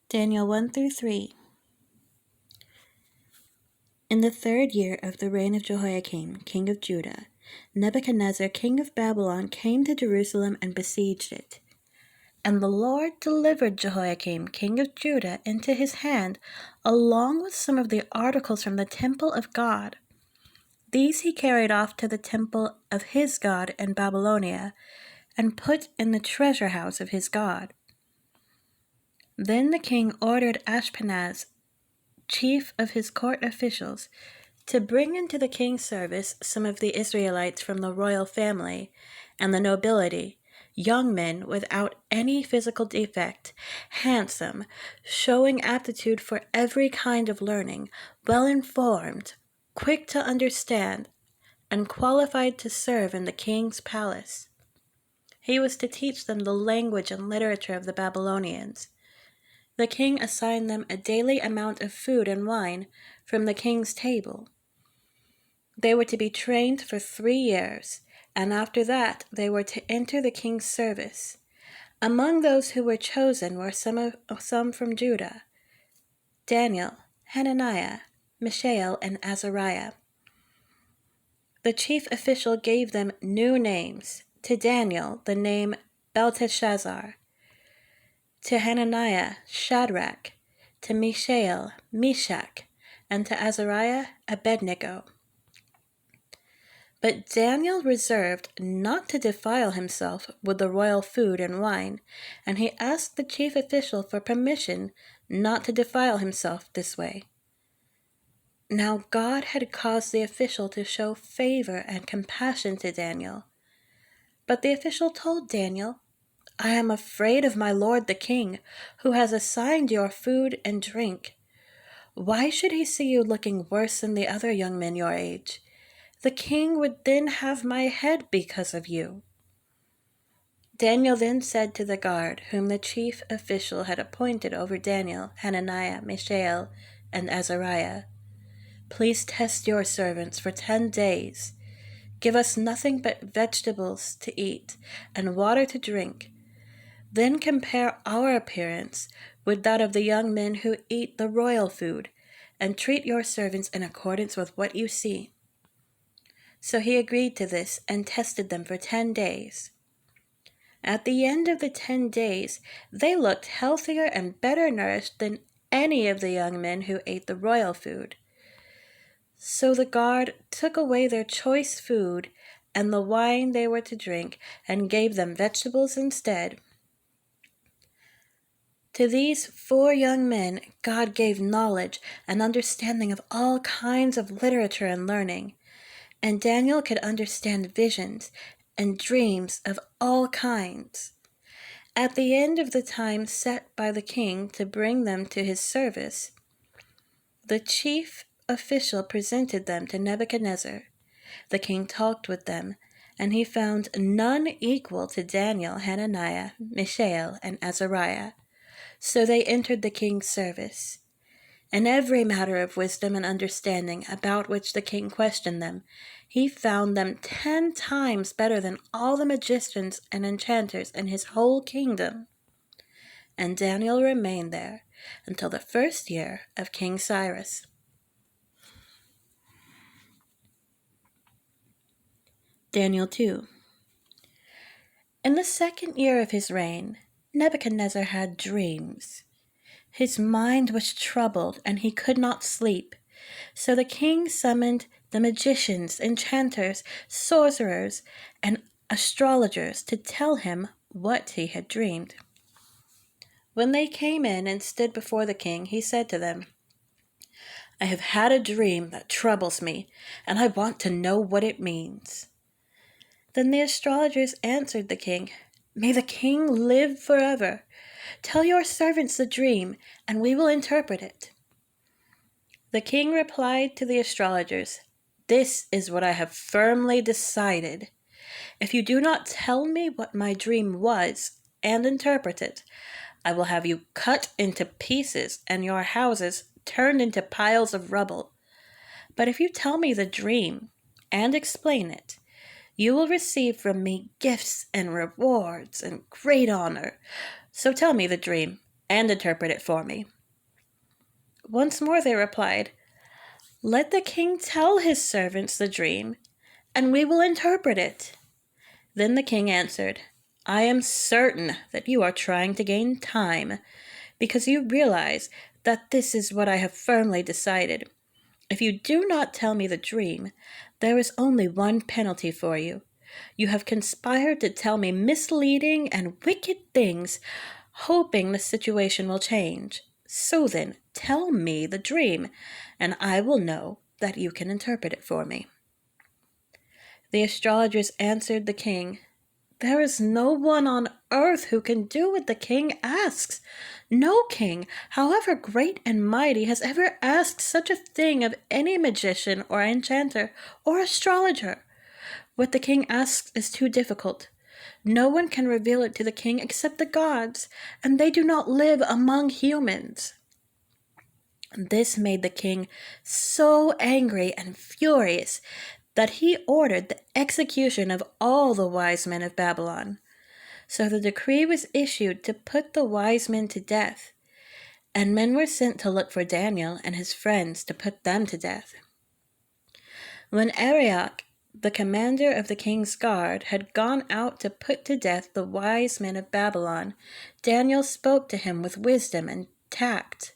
Daniel 1 through 3. In the 3rd year of the reign of Jehoiakim, king of Judah, Nebuchadnezzar, king of Babylon, came to Jerusalem and besieged it. And the Lord delivered Jehoiakim, king of Judah, into his hand, along with some of the articles from the temple of God. These he carried off to the temple of his God in Babylonia, and put in the treasure house of his God. Then the king ordered Ashpenaz, chief of his court officials, to bring into the king's service some of the Israelites from the royal family and the nobility, young men without any physical defect, handsome, showing aptitude for every kind of learning, well-informed, quick to understand, and qualified to serve in the king's palace. He was to teach them the language and literature of the Babylonians. The king assigned them a daily amount of food and wine from the king's table. They were to be trained for 3 years, and after that they were to enter the king's service. Among those who were chosen were some from Judah: Daniel, Hananiah, Mishael, and Azariah. The chief official gave them new names. To Daniel, the name Belteshazzar; to Hananiah, Shadrach; to Mishael, Meshach; and to Azariah, Abednego. But Daniel reserved not to defile himself with the royal food and wine, and he asked the chief official for permission not to defile himself this way. Now God had caused the official to show favor and compassion to Daniel. But the official told Daniel, "I am afraid of my lord the king, who has assigned your food and drink. Why should he see you looking worse than the other young men your age? The king would then have my head because of you." Daniel then said to the guard, whom the chief official had appointed over Daniel, Hananiah, Mishael, and Azariah, "Please test your servants for 10 days. Give us nothing but vegetables to eat and water to drink. Then compare our appearance with that of the young men who eat the royal food, and treat your servants in accordance with what you see." So he agreed to this and tested them for 10 days. At the end of the 10 days, they looked healthier and better nourished than any of the young men who ate the royal food. So the guard took away their choice food and the wine they were to drink, and gave them vegetables instead. To these 4 young men, God gave knowledge and understanding of all kinds of literature and learning, and Daniel could understand visions and dreams of all kinds. At the end of the time set by the king to bring them to his service, the chief official presented them to Nebuchadnezzar. The king talked with them, and he found none equal to Daniel, Hananiah, Mishael, and Azariah. So they entered the king's service. In every matter of wisdom and understanding about which the king questioned them, he found them 10 times better than all the magicians and enchanters in his whole kingdom. And Daniel remained there until the 1st year of King Cyrus. Daniel 2. In the 2nd year of his reign, Nebuchadnezzar had dreams. His mind was troubled, and he could not sleep. So the king summoned the magicians, enchanters, sorcerers, and astrologers to tell him what he had dreamed. When they came in and stood before the king, he said to them, "I have had a dream that troubles me, and I want to know what it means." Then the astrologers answered the king, "May the king live forever. Tell your servants the dream, and we will interpret it." The king replied to the astrologers, "This is what I have firmly decided. If you do not tell me what my dream was and interpret it, I will have you cut into pieces and your houses turned into piles of rubble. But if you tell me the dream and explain it, you will receive from me gifts and rewards and great honor. So tell me the dream, and interpret it for me." Once more they replied, "Let the king tell his servants the dream, and we will interpret it." Then the king answered, "I am certain that you are trying to gain time, because you realize that this is what I have firmly decided. If you do not tell me the dream, there is only one penalty for you. You have conspired to tell me misleading and wicked things, hoping the situation will change. So then, tell me the dream, and I will know that you can interpret it for me." The astrologers answered the king, "There is no one on earth who can do what the king asks. No king, however great and mighty, has ever asked such a thing of any magician or enchanter or astrologer. What the king asks is too difficult. No one can reveal it to the king except the gods, and they do not live among humans." This made the king so angry and furious that he ordered the execution of all the wise men of Babylon. So the decree was issued to put the wise men to death, and men were sent to look for Daniel and his friends to put them to death. When Arioch, the commander of the king's guard, had gone out to put to death the wise men of Babylon, Daniel spoke to him with wisdom and tact.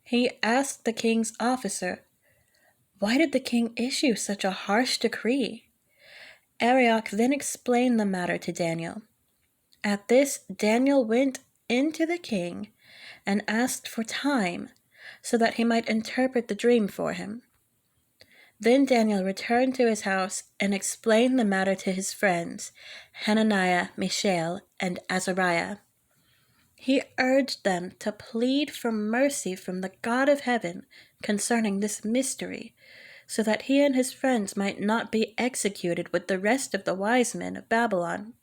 He asked the king's officer, "Why did the king issue such a harsh decree?" Arioch then explained the matter to Daniel. At this, Daniel went into the king and asked for time so that he might interpret the dream for him. Then Daniel returned to his house and explained the matter to his friends, Hananiah, Mishael, and Azariah. He urged them to plead for mercy from the God of heaven concerning this mystery, so that he and his friends might not be executed with the rest of the wise men of Babylon.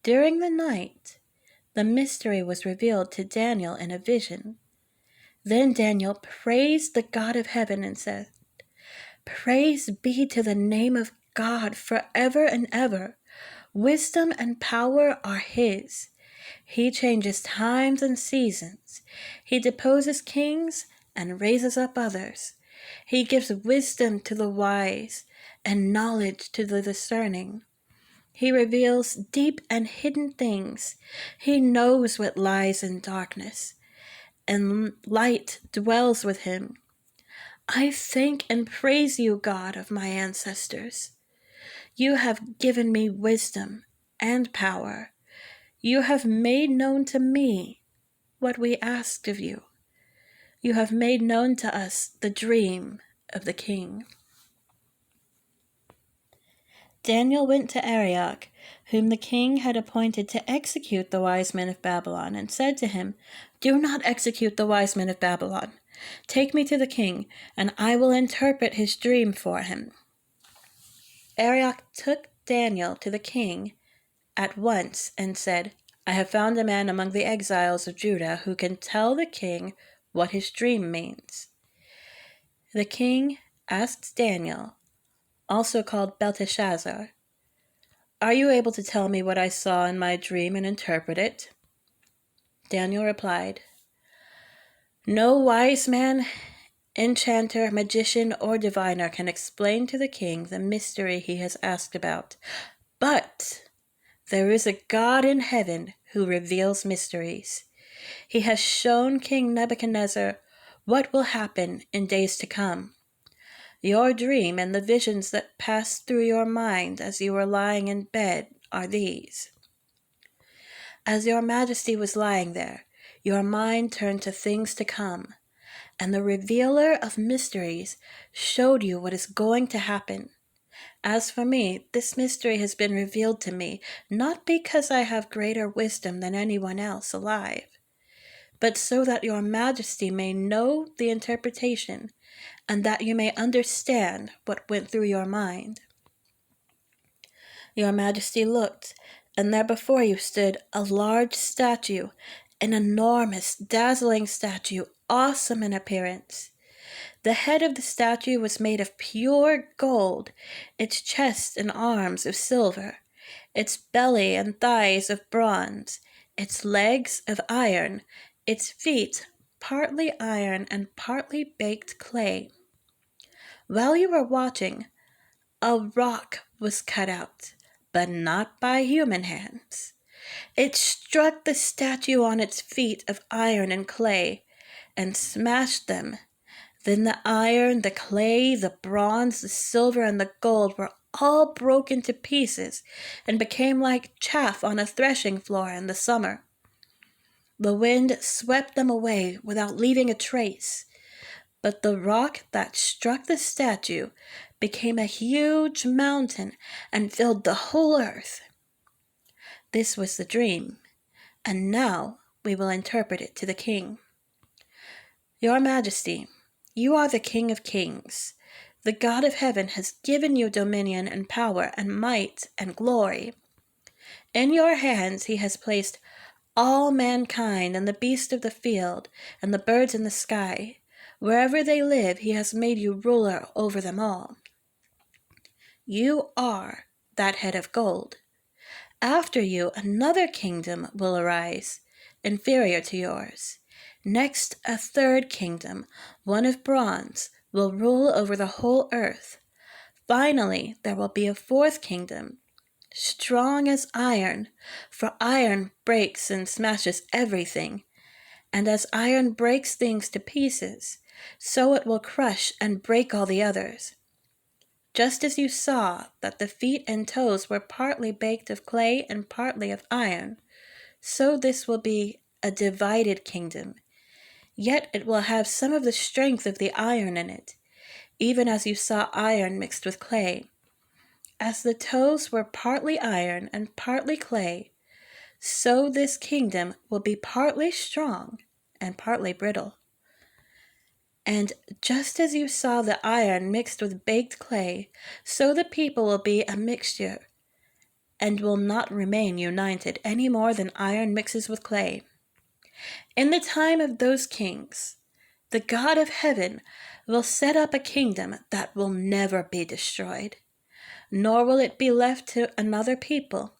During the night, the mystery was revealed to Daniel in a vision. Then Daniel praised the God of heaven and said, "Praise be to the name of God forever and ever. Wisdom and power are his. He changes times and seasons. He deposes kings and raises up others. He gives wisdom to the wise and knowledge to the discerning. He reveals deep and hidden things. He knows what lies in darkness, and light dwells with him. I thank and praise you, God of my ancestors. You have given me wisdom and power. You have made known to me what we asked of you. You have made known to us the dream of the king." Daniel went to Arioch, whom the king had appointed to execute the wise men of Babylon, and said to him, "Do not execute the wise men of Babylon. Take me to the king, and I will interpret his dream for him." Arioch took Daniel to the king at once and said, "I have found a man among the exiles of Judah who can tell the king what his dream means." The king asked Daniel, also called Belteshazzar, "Are you able to tell me what I saw in my dream and interpret it?" Daniel replied, "No wise man, enchanter, magician, or diviner can explain to the king the mystery he has asked about. But there is a God in heaven who reveals mysteries. He has shown King Nebuchadnezzar what will happen in days to come. Your dream and the visions that passed through your mind as you were lying in bed are these. As your majesty was lying there, your mind turned to things to come, and the revealer of mysteries showed you what is going to happen. As for me, this mystery has been revealed to me, not because I have greater wisdom than anyone else alive, but so that your majesty may know the interpretation, and that you may understand what went through your mind." Your majesty looked, and there before you stood a large statue, an enormous, dazzling statue, awesome in appearance. The head of the statue was made of pure gold, its chest and arms of silver, its belly and thighs of bronze, its legs of iron, its feet partly iron and partly baked clay. While you were watching, a rock was cut out, but not by human hands. It struck the statue on its feet of iron and clay and smashed them. Then the iron, the clay, the bronze, the silver, and the gold were all broken to pieces and became like chaff on a threshing floor in the summer. The wind swept them away without leaving a trace, but the rock that struck the statue became a huge mountain and filled the whole earth. This was the dream, and now we will interpret it to the king. Your Majesty, you are the King of Kings. The God of heaven has given you dominion and power and might and glory. In your hands he has placed all mankind and the beasts of the field and the birds in the sky. Wherever they live, he has made you ruler over them all. You are that head of gold. After you, another kingdom will arise, inferior to yours. Next, a third kingdom, one of bronze, will rule over the whole earth. Finally, there will be a fourth kingdom, strong as iron, for iron breaks and smashes everything. And as iron breaks things to pieces, so it will crush and break all the others. Just as you saw that the feet and toes were partly baked of clay and partly of iron, so this will be a divided kingdom. Yet it will have some of the strength of the iron in it, even as you saw iron mixed with clay. As the toes were partly iron and partly clay, so this kingdom will be partly strong and partly brittle. And just as you saw the iron mixed with baked clay, so the people will be a mixture and will not remain united any more than iron mixes with clay. In the time of those kings, the God of heaven will set up a kingdom that will never be destroyed, nor will it be left to another people.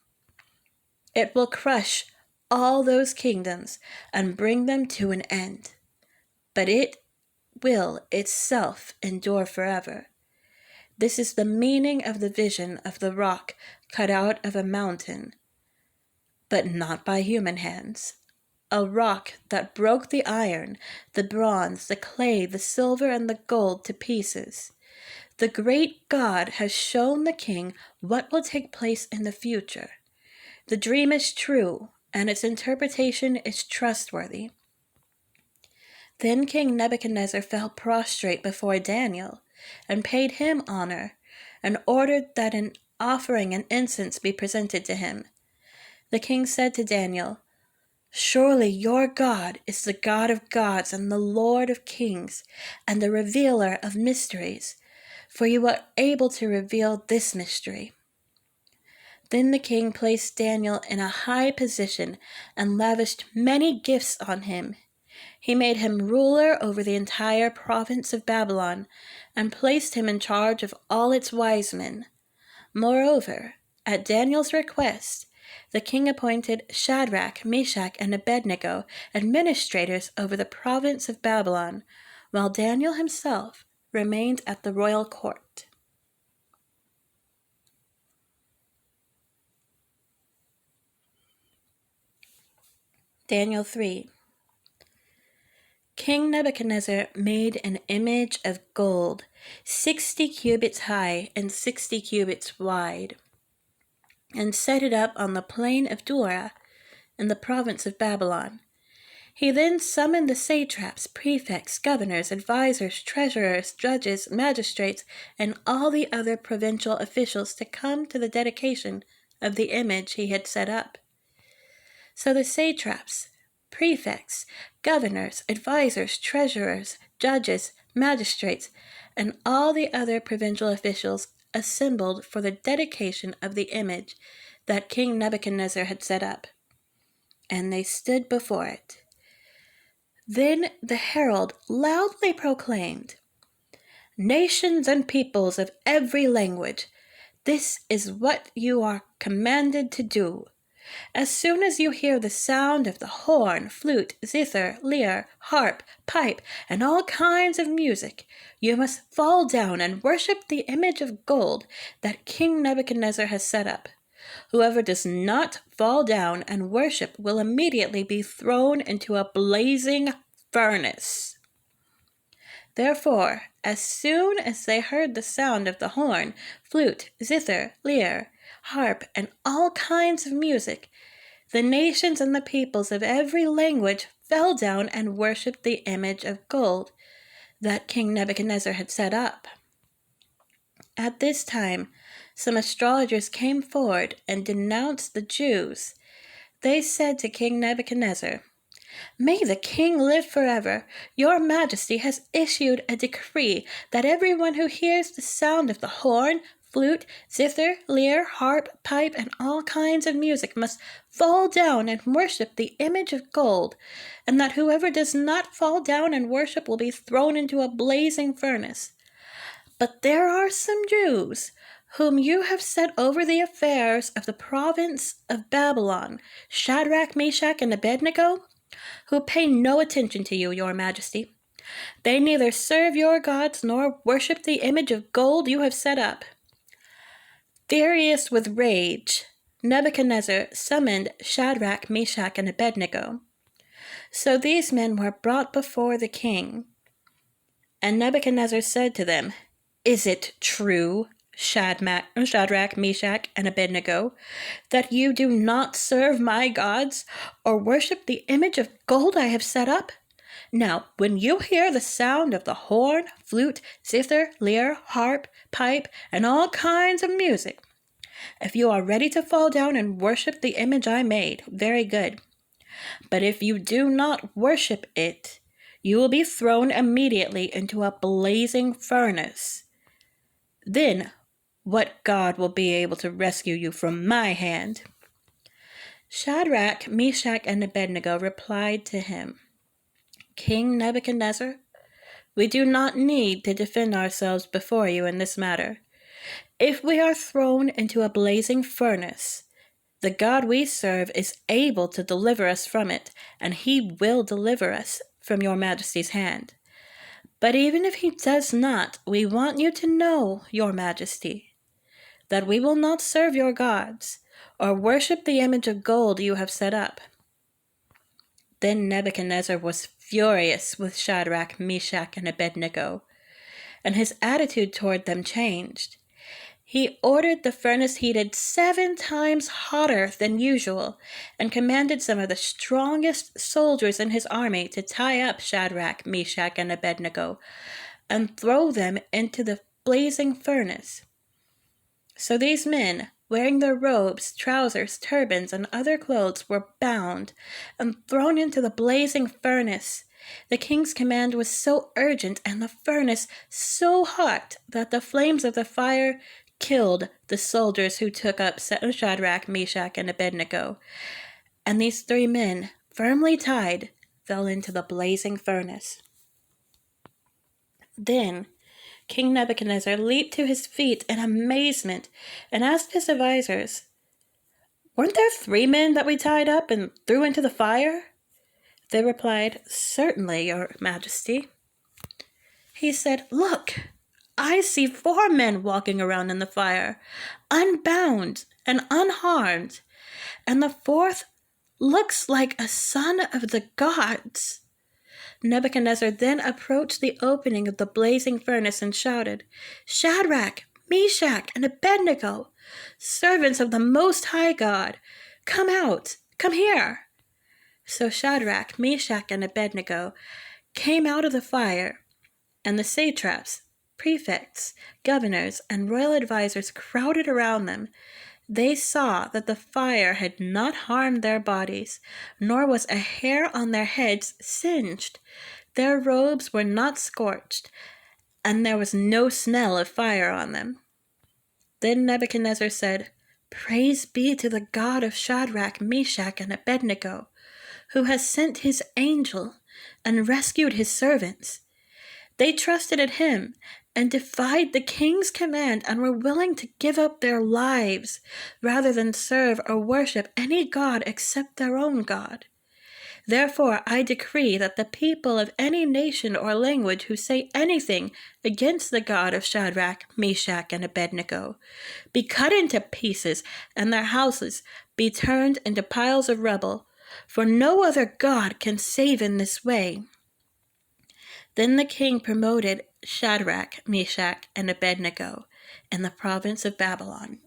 It will crush all those kingdoms and bring them to an end, but it will itself endure forever. This is the meaning of the vision of the rock cut out of a mountain, but not by human hands. A rock that broke the iron, the bronze, the clay, the silver, and the gold to pieces. The great God has shown the king what will take place in the future. The dream is true, and its interpretation is trustworthy. Then King Nebuchadnezzar fell prostrate before Daniel, and paid him honor, and ordered that an offering and incense be presented to him. The king said to Daniel, "Surely your God is the God of gods and the Lord of kings and the revealer of mysteries, for you are able to reveal this mystery." Then the king placed Daniel in a high position and lavished many gifts on him. He made him ruler over the entire province of Babylon and placed him in charge of all its wise men. Moreover, at Daniel's request, the king appointed Shadrach, Meshach, and Abednego administrators over the province of Babylon, while Daniel himself remained at the royal court. Daniel 3. King Nebuchadnezzar made an image of gold, 60 cubits high and 60 cubits wide, and set it up on the plain of Dura in the province of Babylon. He then summoned the satraps, prefects, governors, advisors, treasurers, judges, magistrates, and all the other provincial officials to come to the dedication of the image he had set up. So the satraps, prefects, governors, advisors, treasurers, judges, magistrates, and all the other provincial officials assembled for the dedication of the image that King Nebuchadnezzar had set up. And they stood before it. Then the herald loudly proclaimed, "Nations and peoples of every language, This is what you are commanded to do. As soon as you hear the sound of the horn, flute, zither, lyre, harp, pipe, and all kinds of music, you must fall down and worship the image of gold that King Nebuchadnezzar has set up. Whoever does not fall down and worship will immediately be thrown into a blazing furnace. Therefore, as soon as they heard the sound of the horn, flute, zither, lyre, harp, and all kinds of music, the nations and the peoples of every language fell down and worshipped the image of gold that King Nebuchadnezzar had set up. At this time, some astrologers came forward and denounced the Jews. They said to King Nebuchadnezzar, "May the king live forever. Your majesty has issued a decree that everyone who hears the sound of the horn, flute, zither, lyre, harp, pipe, and all kinds of music must fall down and worship the image of gold, and that whoever does not fall down and worship will be thrown into a blazing furnace. But there are some Jews whom you have set over the affairs of the province of Babylon, Shadrach, Meshach, and Abednego, who pay no attention to you, your majesty. They neither serve your gods nor worship the image of gold you have set up." Furious with rage, Nebuchadnezzar summoned Shadrach, Meshach, and Abednego. So these men were brought before the king. And Nebuchadnezzar said to them, "Is it true, Shadrach, Meshach, and Abednego, that you do not serve my gods or worship the image of gold I have set up? Now, when you hear the sound of the horn, flute, zither, lyre, harp, pipe, and all kinds of music, if you are ready to fall down and worship the image I made, very good. But if you do not worship it, you will be thrown immediately into a blazing furnace. Then what God will be able to rescue you from my hand?" Shadrach, Meshach, and Abednego replied to him, "King Nebuchadnezzar, we do not need to defend ourselves before you in this matter. If we are thrown into a blazing furnace, the God we serve is able to deliver us from it, and he will deliver us from your majesty's hand. But even if he does not, we want you to know, your majesty, that we will not serve your gods or worship the image of gold you have set up." Then Nebuchadnezzar was furious with Shadrach, Meshach, and Abednego, and his attitude toward them changed. He ordered the furnace heated 7 times hotter than usual and commanded some of the strongest soldiers in his army to tie up Shadrach, Meshach, and Abednego and throw them into the blazing furnace. So these men, wearing their robes, trousers, turbans, and other clothes, were bound and thrown into the blazing furnace. The king's command was so urgent and the furnace so hot that the flames of the fire killed the soldiers who took up Shadrach, Meshach, and Abednego. And these 3 men, firmly tied, fell into the blazing furnace. Then King Nebuchadnezzar leaped to his feet in amazement and asked his advisors, "Weren't there 3 men that we tied up and threw into the fire?" They replied, "Certainly, your majesty." He said, "Look, I see 4 men walking around in the fire, unbound and unharmed, and the 4th looks like a son of the gods." Nebuchadnezzar then approached the opening of the blazing furnace and shouted, "Shadrach, Meshach, and Abednego, servants of the Most High God, come out, come here." So Shadrach, Meshach, and Abednego came out of the fire, and the satraps, prefects, governors, and royal advisors crowded around them. They saw that the fire had not harmed their bodies, nor was a hair on their heads singed. Their robes were not scorched, and there was no smell of fire on them. Then Nebuchadnezzar said, "Praise be to the God of Shadrach, Meshach, and Abednego, who has sent his angel and rescued his servants. They trusted in him and defied the king's command and were willing to give up their lives rather than serve or worship any god except their own God. Therefore, I decree that the people of any nation or language who say anything against the God of Shadrach, Meshach, and Abednego be cut into pieces, and their houses be turned into piles of rubble, for no other God can save in this way. Then the king promoted Shadrach, Meshach, and Abednego in the province of Babylon